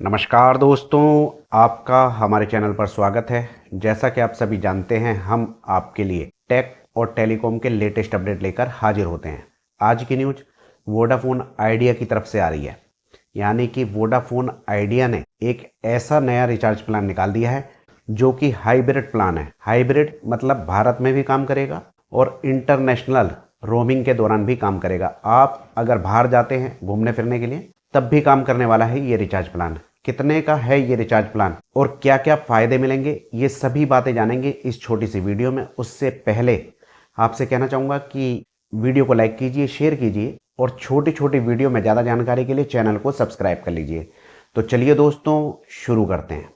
नमस्कार दोस्तों, आपका हमारे चैनल पर स्वागत है। जैसा कि आप सभी जानते हैं, हम आपके लिए टेक और टेलीकॉम के लेटेस्ट अपडेट लेकर हाजिर होते हैं। आज की न्यूज वोडाफोन आइडिया की तरफ से आ रही है, यानी कि वोडाफोन आइडिया ने एक ऐसा नया रिचार्ज प्लान निकाल दिया है जो कि हाइब्रिड प्लान है। हाइब्रिड मतलब भारत में भी काम करेगा और इंटरनेशनल रोमिंग के दौरान भी काम करेगा। आप अगर बाहर जाते हैं घूमने फिरने के लिए तब भी काम करने वाला है ये रिचार्ज प्लान। कितने का है ये रिचार्ज प्लान और क्या क्या फायदे मिलेंगे, ये सभी बातें जानेंगे इस छोटी सी वीडियो में। उससे पहले आपसे कहना चाहूँगा कि वीडियो को लाइक कीजिए, शेयर कीजिए और छोटी छोटी वीडियो में ज़्यादा जानकारी के लिए चैनल को सब्सक्राइब कर लीजिए। तो चलिए दोस्तों, शुरू करते हैं।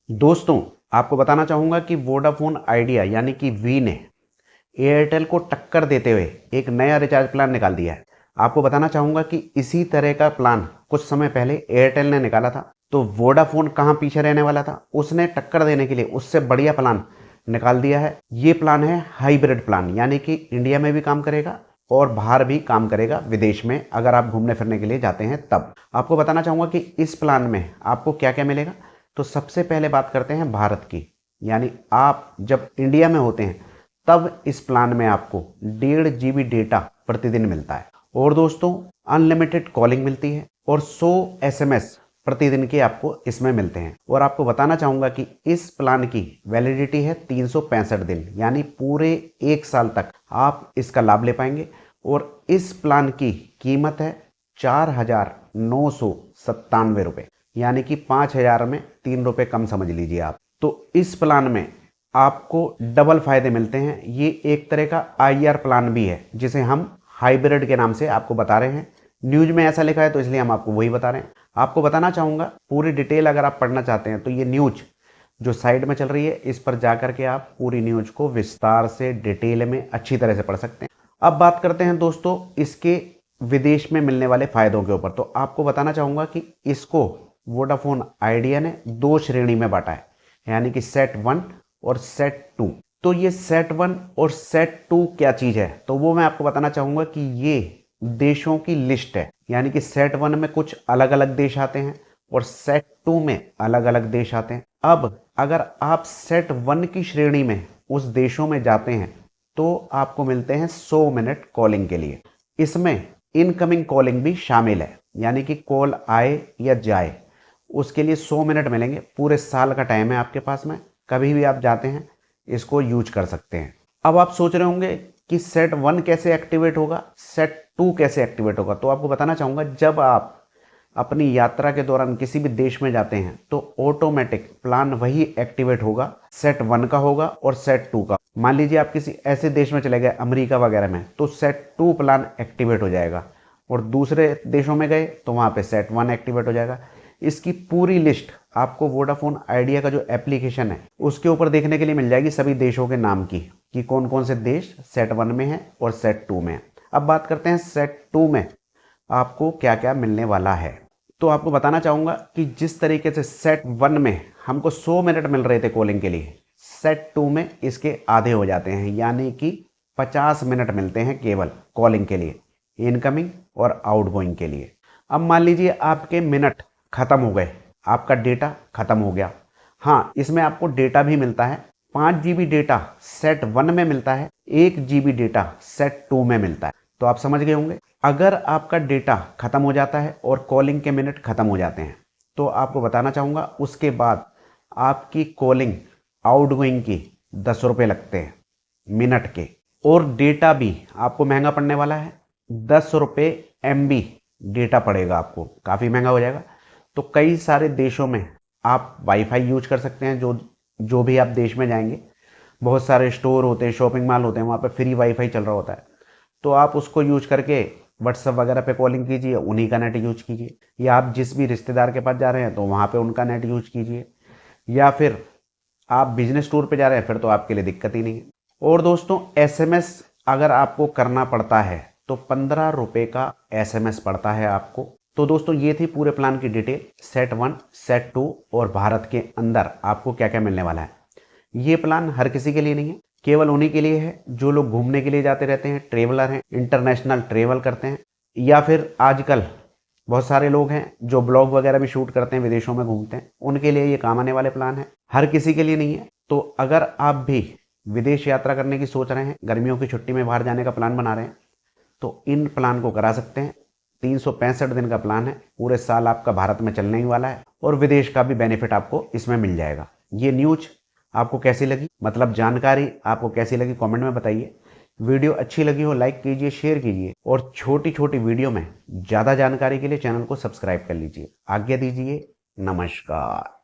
दोस्तों, आपको बताना चाहूँगा कि वोडाफोन आइडिया यानी कि वी ने एयरटेल को टक्कर देते हुए एक नया रिचार्ज प्लान निकाल दिया है। आपको बताना चाहूँगा कि इसी तरह का प्लान कुछ समय पहले एयरटेल ने निकाला था, तो वोडाफोन कहाँ पीछे रहने वाला था। उसने टक्कर देने के लिए उससे बढ़िया प्लान निकाल दिया है। ये प्लान है हाइब्रिड प्लान, यानी कि इंडिया में भी काम करेगा और बाहर भी काम करेगा, विदेश में अगर आप घूमने फिरने के लिए जाते हैं तब। आपको बताना चाहूँगा कि इस प्लान में आपको क्या क्या मिलेगा। तो सबसे पहले बात करते हैं भारत की, यानी आप जब इंडिया में होते हैं तब इस प्लान में आपको 1.5 GB डेटा प्रतिदिन मिलता है और दोस्तों अनलिमिटेड कॉलिंग मिलती है और 100 SMS प्रतिदिन के आपको इसमें मिलते हैं। और आपको बताना चाहूँगा कि इस प्लान की वैलिडिटी है 365 दिन, यानी पूरे 1 साल तक आप इसका लाभ ले पाएंगे। और इस प्लान की कीमत है 4,997 रुपये, यानी कि 5,000 में 3 रुपये कम समझ लीजिए आप। तो इस प्लान में आपको डबल फायदे मिलते हैं। ये एक तरह का IR प्लान भी है, जिसे हम हाइब्रिड के नाम से आपको बता रहे हैं। न्यूज में ऐसा लिखा है तो इसलिए हम आपको वही बता रहे हैं। आपको बताना चाहूँगा पूरी डिटेल अगर आप पढ़ना चाहते हैं तो ये न्यूज जो साइड में चल रही है इस पर जाकर के आप पूरी न्यूज को विस्तार से डिटेल में अच्छी तरह से पढ़ सकते हैं। अब बात करते हैं दोस्तों इसके विदेश में मिलने वाले फायदों के ऊपर। तो आपको बताना चाहूँगा कि इसको वोडाफोन आइडिया ने 2 श्रेणी में बांटा है, यानी कि सेट 1 और सेट 2। तो ये सेट 1 और सेट 2 क्या चीज है, तो वो मैं आपको बताना चाहूंगा कि ये देशों की लिस्ट है। यानी कि सेट 1 में कुछ अलग अलग देश आते हैं और सेट 2 में अलग अलग देश आते हैं। अब अगर आप सेट 1 की श्रेणी में उस देशों में जाते हैं तो आपको मिलते हैं 100 मिनट कॉलिंग के लिए। इसमें इनकमिंग कॉलिंग भी शामिल है, यानी कि कॉल आए या जाए उसके लिए 100 मिनट मिलेंगे। पूरे साल का टाइम है आपके पास में, कभी भी आप जाते हैं इसको यूज कर सकते हैं। अब आप सोच रहे होंगे कि सेट 1 कैसे एक्टिवेट होगा, सेट 2 कैसे एक्टिवेट होगा। तो आपको बताना चाहूँगा जब आप अपनी यात्रा के दौरान किसी भी देश में जाते हैं तो ऑटोमेटिक प्लान वही एक्टिवेट होगा, सेट 1 का होगा और सेट 2 का। मान लीजिए आप किसी ऐसे देश में चले गए अमेरिका वगैरह में, तो सेट 2 प्लान एक्टिवेट हो जाएगा और दूसरे देशों में गए तो वहाँ पे सेट 1 एक्टिवेट हो जाएगा। इसकी पूरी लिस्ट आपको वोडाफोन आइडिया का जो एप्लीकेशन है उसके ऊपर देखने के लिए मिल जाएगी, सभी देशों के नाम की, कि कौन कौन से देश सेट 1 में है और सेट 2 में है। अब बात करते हैं सेट 2 में आपको क्या क्या मिलने वाला है। तो आपको बताना चाहूँगा कि जिस तरीके से सेट 1 में हमको 100 मिनट मिल रहे थे कॉलिंग के लिए, सेट 2 में इसके आधे हो जाते हैं, यानी कि 50 मिनट मिलते हैं केवल कॉलिंग के लिए, इनकमिंग और आउटगोइंग के लिए। अब मान लीजिए आपके मिनट खत्म हो गए, आपका डेटा खत्म हो गया। हाँ, इसमें आपको डेटा भी मिलता है। 5 GB डेटा सेट 1 में मिलता है, 1 GB डेटा सेट 2 में मिलता है। तो आप समझ गए होंगे, अगर आपका डेटा खत्म हो जाता है और कॉलिंग के मिनट खत्म हो जाते हैं तो आपको बताना चाहूँगा उसके बाद आपकी कॉलिंग आउटगोइंग की 10 रुपये लगते हैं मिनट के, और डेटा भी आपको महंगा पड़ने वाला है। 10 रुपये MB डेटा पड़ेगा आपको, काफ़ी महंगा हो जाएगा। तो कई सारे देशों में आप वाईफाई यूज कर सकते हैं। जो भी आप देश में जाएंगे, बहुत सारे स्टोर होते हैं, शॉपिंग मॉल होते हैं, वहाँ पे फ्री वाईफाई चल रहा होता है। तो आप उसको यूज करके व्हाट्सएप वगैरह पे कॉलिंग कीजिए, उन्हीं का नेट यूज कीजिए। या आप जिस भी रिश्तेदार के पास जा रहे हैं तो वहाँ पे उनका नेट यूज कीजिए। या फिर आप बिजनेस टूर पे जा रहे हैं फिर तो आपके लिए दिक्कत ही नहीं है। और दोस्तों SMS अगर आपको करना पड़ता है तो 15 रुपये का SMS पड़ता है आपको। तो दोस्तों ये थी पूरे प्लान की डिटेल, सेट 1, सेट 2 और भारत के अंदर आपको क्या क्या मिलने वाला है। ये प्लान हर किसी के लिए नहीं है, केवल उन्हीं के लिए है जो लोग घूमने के लिए जाते रहते हैं, ट्रेवलर हैं, इंटरनेशनल ट्रेवल करते हैं, या फिर आजकल बहुत सारे लोग हैं जो ब्लॉग वगैरह भी शूट करते हैं, विदेशों में घूमते हैं, उनके लिए ये काम आने वाले प्लान है, हर किसी के लिए नहीं है। तो अगर आप भी विदेश यात्रा करने की सोच रहे हैं, गर्मियों की छुट्टी में बाहर जाने का प्लान बना रहे हैं, तो इन प्लान को करा सकते हैं। 365 दिन का प्लान है, पूरे साल आपका भारत में चलने ही वाला है और विदेश का भी बेनिफिट आपको इसमें मिल जाएगा। ये न्यूज आपको कैसी लगी, मतलब जानकारी आपको कैसी लगी, कमेंट में बताइए। वीडियो अच्छी लगी हो लाइक कीजिए, शेयर कीजिए और छोटी छोटी वीडियो में ज़्यादा जानकारी के लिए चैनल को सब्सक्राइब कर लीजिए। आज्ञा दीजिए, नमस्कार।